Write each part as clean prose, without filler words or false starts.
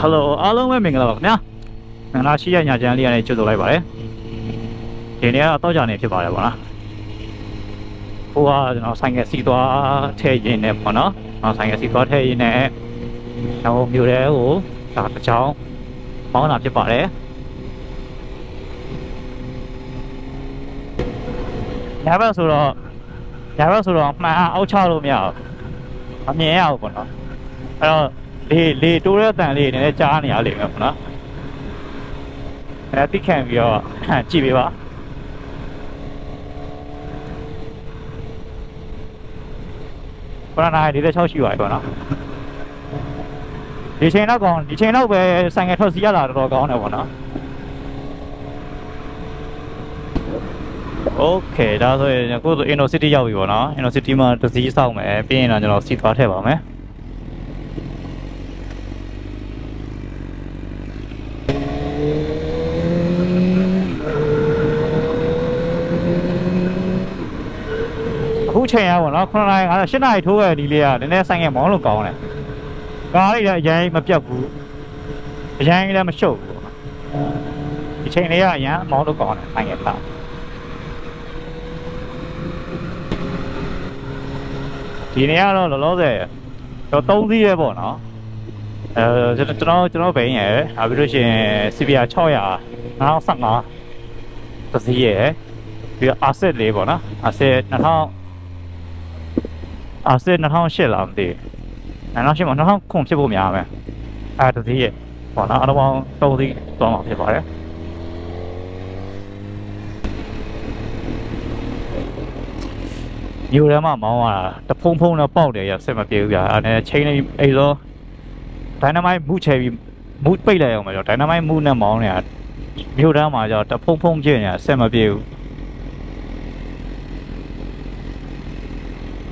Hello အားလုံးပဲမင်္ဂလာပါခင်ဗျာမင်္ဂလာရှိရညချမ်းလေးရနေကြိုဆိုလိုက်ပါတယ်ဒီနေ့ကတော့ကြောက်ကြနေဖြစ်ပါတယ်ပေါ့နော်ဟိုကကျွန်တော်ဆိုင်ကစီသွားထဲရင်နဲ့ပေါ့နော်ဆိုင်ကစီသွားထဲရင်နဲ့ဟိုမျိုးတဲ့ဟိုဒါတစ်ချောင်းပေါင်းတာဖြစ်ပါတယ်ညဘက်ဆိုတော့မှန်အောက်ချလို့မရဘူးအမြင်ရအောင်ပေါ့နော်အဲ့တော့လေတိုးတဲ့တန်လေးနည်းနည်းကြားနေရလိမ့်မယ်ပေါ့နော်အဲ့တိခံပြီးတော့ကြည့်ပေးပါဘယ်နာဒီတဲ့6ရှိပါပြီပေါ့နော်ဒီချိန်တော့ပဲဆိုင်ငယ်ထွက်စီရလာတော့ကောင်းတယ်ပေါ့နော်โอเคဒါဆိုရင်ကိုယ်ဆို Inno City ရောက်ပြီပေါ့နော် Inno City မှာတစ်စီးစောင့်မယ်ပြီးရင်တော့ကျွန်တော်စီသွားထည့်ပါမယ်အခုချိန်ရပါတော့9 နာရီ8 နာရီထိုးခဲ့ဒီလေးကနည်းနည်းဆိုင်ငယ်မောင်းလို့ကောင်းတယ်ကားလေးလည်းအရင်မပြတ်ဘူးအရင်လည်းမရှုပ်ဘူးဒီချိန်လေးကအရင်မောင်းလို့ကောင်းတယ်ဆိုင်ငယ်သားဒီနေ့ကတော့လောလောဆယ်တော့3စီးရဲပေါ့နော်ကျွန်တော်ဘိန်းရယ်နောက်ပြီးလို့ရှိရင် CBR 600 2015တစ်စီးရယ်ပြီးတော့ asset လေးပေါ့နော် asset 2008လားမသိဘူး2008မှာ2000ခုဖြစ်ဖို့များမယ်အဲ့တစ်စီးရယ်ပေါ့နော်အားလုံးပေါင်း3စီးသွားမှာဖြစ်ပါတယ်မြို့ထဲမှာမောင်းရတာတဖုံဖုံနဲ့ပေါက်တယ်ရဆက်မပြေဘူးဗျာအဲ့ဒါချိန်နေအဲ့တော့ Dynamite မူချယ်ပြီးမူပိတ်လိုက်အောင်မပြော Dynamite မူနဲ့မောင်းနေတာမြို့ထဲမှာကျတော့တဖုံဖုံဖြစ်နေတာဆက်မပြေဘူး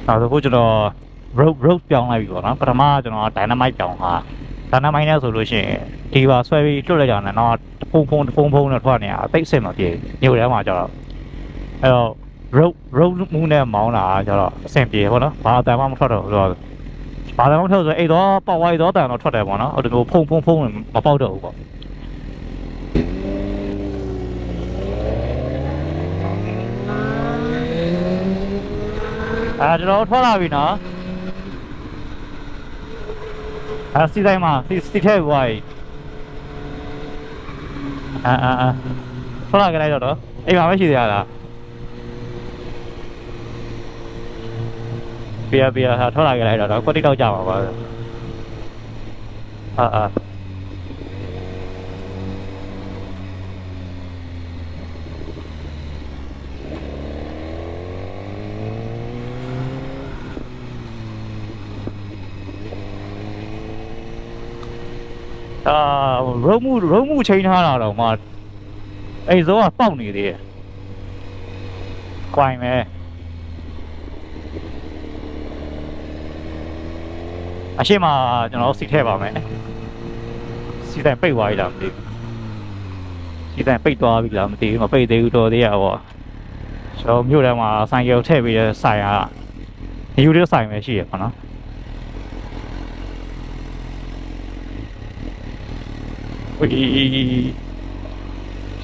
အဲ့ဒါကိုကျွန်တော် road ပြောင်းလိုက်ပြီပေါ့နော်ပထမကျွန်တော် Dynamite ပြောင်းဟာ Dynamite နဲ့ဆိုလို့ရှိရင်ဒီပါဆွဲပြီးလွတ်လိုက်ကြတယ်တော့တဖုံဖုံနဲ့ထွက်နေတာအသိဆက်မပြေမြို့ထဲမှာကျတော့အဲ့တော့road မူနဲ့မောင်းတာကျတော့အဆင်ပြေပေါ့နော်ဘာအတန်မှမထွက်တော့ဘူးဆိုတော့ဘာလည်းမထွက်ဆိုအဲ့တော့ပေါက်ဝိုင်းတော့တန်တော့ထွက်တယ်ပေါ့နော်အဲ့လိုဖုံမပေါက်တော့ဘူးပေါ့ကျွန်တော်ထွက်လာပြီနော်စီတိုင်းမှာစီထဲဝိုင်းထွက်လာကြလိုက်တော့အိမ်မှာမရှိသေးရလားပြထွက်လာကြလိုက်တော့ကိုတိတော့ကြပါပါရုံးမှုချိန်ထားတာတော့မှအဲ့ဇောကပေါက်နေသေးတယ်။ကွိုင်မယ်အရှိမကျွန်တော်စီထည့်ပါမယ်စီတိုင်းပိတ်သွားပြီလားမသိဘူးစီတိုင်းပိတ်သွားပြီလားမသိဘူးမပိတ်သေးဘူးတော်သေးရပေါ့ကျွန်တော်မြို့ထဲမှာဆိုင်ကယ်ထည့်ပြီးတဲ့ဆိုင်ကယူတဲ့ဆိုင်ပဲရှိရပါတော့ဝီ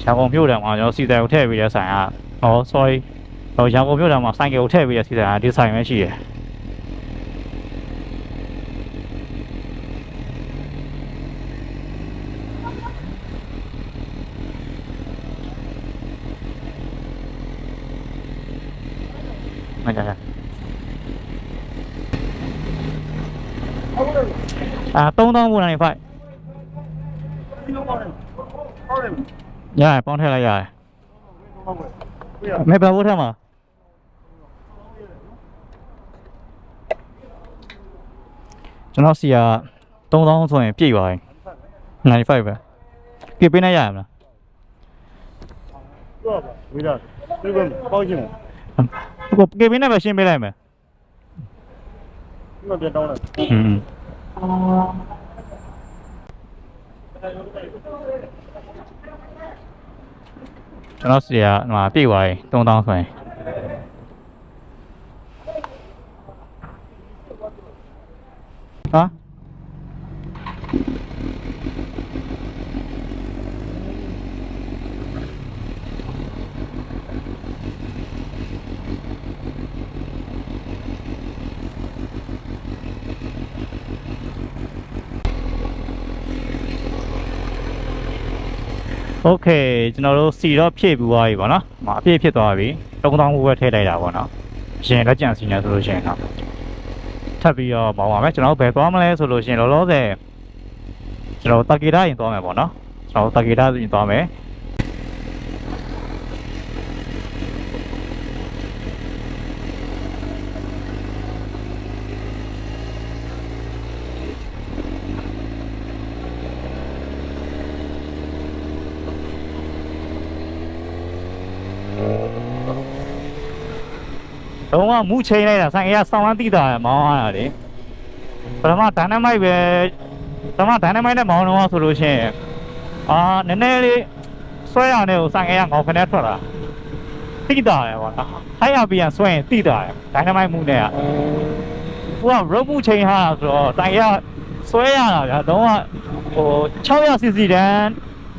ရန်ကုန်မြို့ထဲမှာကျွန်တော်စီတိုင်းကိုထည့်ပြီးတဲ့ဆိုင်ကsorry ရန်ကုန်မြို့ထဲမှာဆိုင်ကယ်ကိုထည့်ပြီးတဲ့စီတိုင်းကဒီဆိုင်ပဲရှိရ3095ရတယ်ပေါင်းထည့်လိုက်ရတယ်မေဘဘူးထမှာကျွန်တော်စီက3000ဆိုရင်ပြည့်ပါပြီ95ပဲကြည့်ပေးနိုင်ရမလားဟုတ်ပါဝေးတာဒီကပေါင်းချင်းကိုကြည့်ပေးနိုင်မရှင်းပေးလိုက်မယ်ဒီမှာပြန်တောင်းလိုက်ကျွန်တော်စီကပြည့်သွားပြီ3000ဆိုရင်ဟာ โอเคကျွန်တော်တို့စီတော့ဖြည့်ပြီးသွားပြီပေါ့နော်အပြည့်ဖြစ်သွားပြီ3000ဘူးပဲထည့်လိုက်တာပေါ့နော်ရှင်လက်ကျန်စီနေဆိုလို့ရှိရင်တော့ထပ်ပြီးတော့မောင်းပါမယ်ကျွန်တော်ဘယ်သွားမလဲဆိုလို့ရှိရင်လောလောဆယ်ကျွန်တော်တာဂီတာရင်သွားမယ်ပေါ့နော်ကျွန်တော်တာဂီတာရင်သွားမယ်တော့မူချိန်လိုက်တာဆိုင်ရဆောင်းဝမ်းတိတာမောင်းရတာလေပထမဒိုင်နမိုက်ပဲပထမဒိုင်နမိုက်နဲ့မောင်းတော့ဆိုလို့ရှိရင်နည်းနည်းလေးဆွဲရတဲ့ကိုဆိုင်ရငေါခနဲ့ထွက်တာတိတာရပေါ့နော်ဟိုက်ရပြန်ဆွဲရင်တိတာရဒိုင်နမိုက်မှုနဲ့ကသူကရော့မှုချိန်ဟာဆိုတော့ဆိုင်ရဆွဲရတာဗျာတော့ဟို600cc တန်း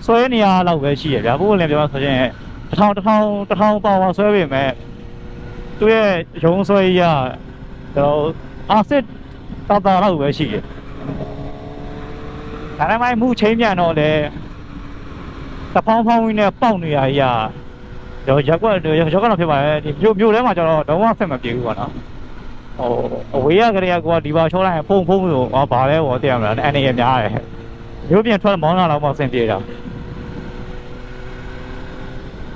ဆွဲနေရလောက်ပဲရှိရဗျာဘို့လည်းပြောမှဆိုရင်1000ပေါင်ဆွဲပေမဲ့သူရဲ့ရုံးဆွဲရတော့အာစစ်တာလောက်ပဲရှိတယ်ဒါပေမဲ့မှုချင်းပြန်တော့လေတဖောင်းဖောင်းဝင်းနဲ့ပေါက်နေရတော့ရက်ကွက်တော့ဖြစ်ပါတယ်ဒီမြို့ထဲမှာကျတော့တော့ဆက်မပြေဘူးပေါ့နော်ဟိုအဝေးရကလေးကဒီပါချောလိုက်ရင်ဖုံဆိုဘာလဲဘောတည်ရမလားအနေရများတယ်မြို့ပြန်ထွက်မောင်းလာတော့မှဆင်ပြေတာ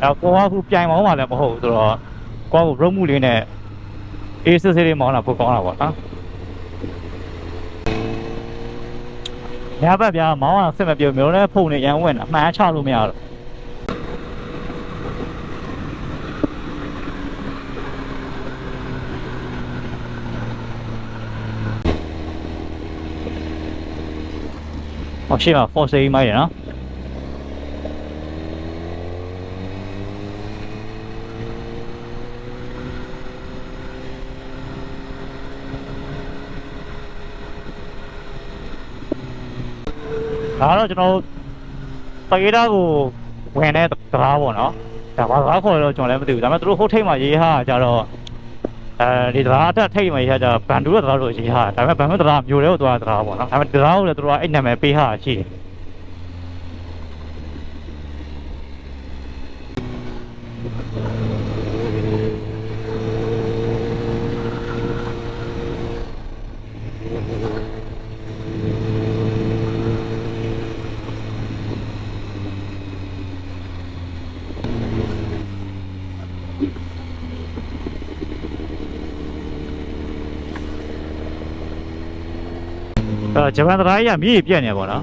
အဲ့ကိုကခုပြိုင်မောင်းမှလည်းမဟုတ်ဘူးဆိုတော့ကိုကရုံးမှုလေးနဲ့အေးစစ်စစ်လေးမောင်းလာပိုကောင်းတာပေါ့နော်ညဘက်ဗျာမောင်းအောင်ဆက်မပြေမျိုးလည်းဖုန်နေရန်ဝင်တာမှန်းချလို့မရတော့ဟောရှိမှာ force ရေးမိုင်းရနော်ဒါတော့ကျွန်တော်တကယ်တော့ကိုဝင်တဲ့တရားပေါ့နော်ဒါဘာသာခေါ်တော့ကျွန်တော်လည်းမသိဘူးဒါပေမဲ့သူတို့ဟုတ်ထိတ်မှရေးဟာကြတော့ဒီတရားတက်ထိတ်မှရေးဟာကြဘန်ဒူရဲ့တရားလို့ရေးဟာဒါပေမဲ့ဘန်ဒူတရားမျိုးတွေကိုသွားတရားပေါ့နော်ဒါပေမဲ့တရားကိုလည်းသူတို့ကအဲ့နာမည်ပေးဟာရှိတယ်ဂျပန်တရားကြီးကမြေပြက်နေပေါ့နော်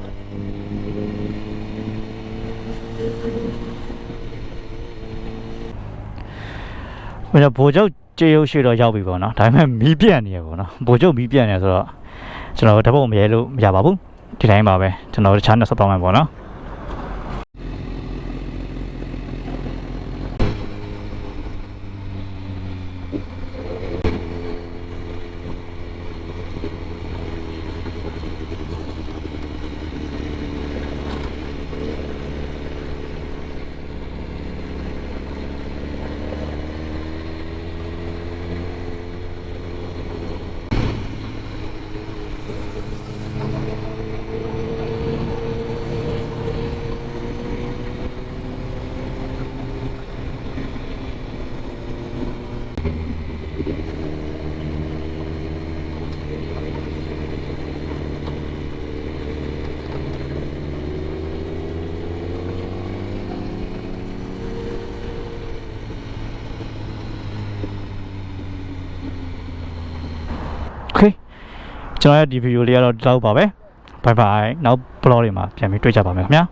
ဘယ်တော့ဘိုလ်ချုပ်ကြေးရုပ်ရှိတော့ရောက်ပြီပေါ့နော်ဒါပေမဲ့မီးပြက်နေရပေါ့နော်ဘိုလ်ချုပ်မီးပြက်နေဆိုတော့ကျွန်တော်ဓာတ်ပုံမရဲလို့မရပါဘူးဒီတိုင်းပါပဲကျွန်တော်တခြားနဲ့ဆက်သွားမယ်ပေါ့နော်ကျွန်တော်ရဲ့ဒီဗီဒီယိုလေးကတော့ဒီလောက်ပါပဲဘိုင်ဘိုင်နောက်ဘလော့တွေမှာပြန်ပြီးတွေ့ကြပါမယ်ခင်ဗျာ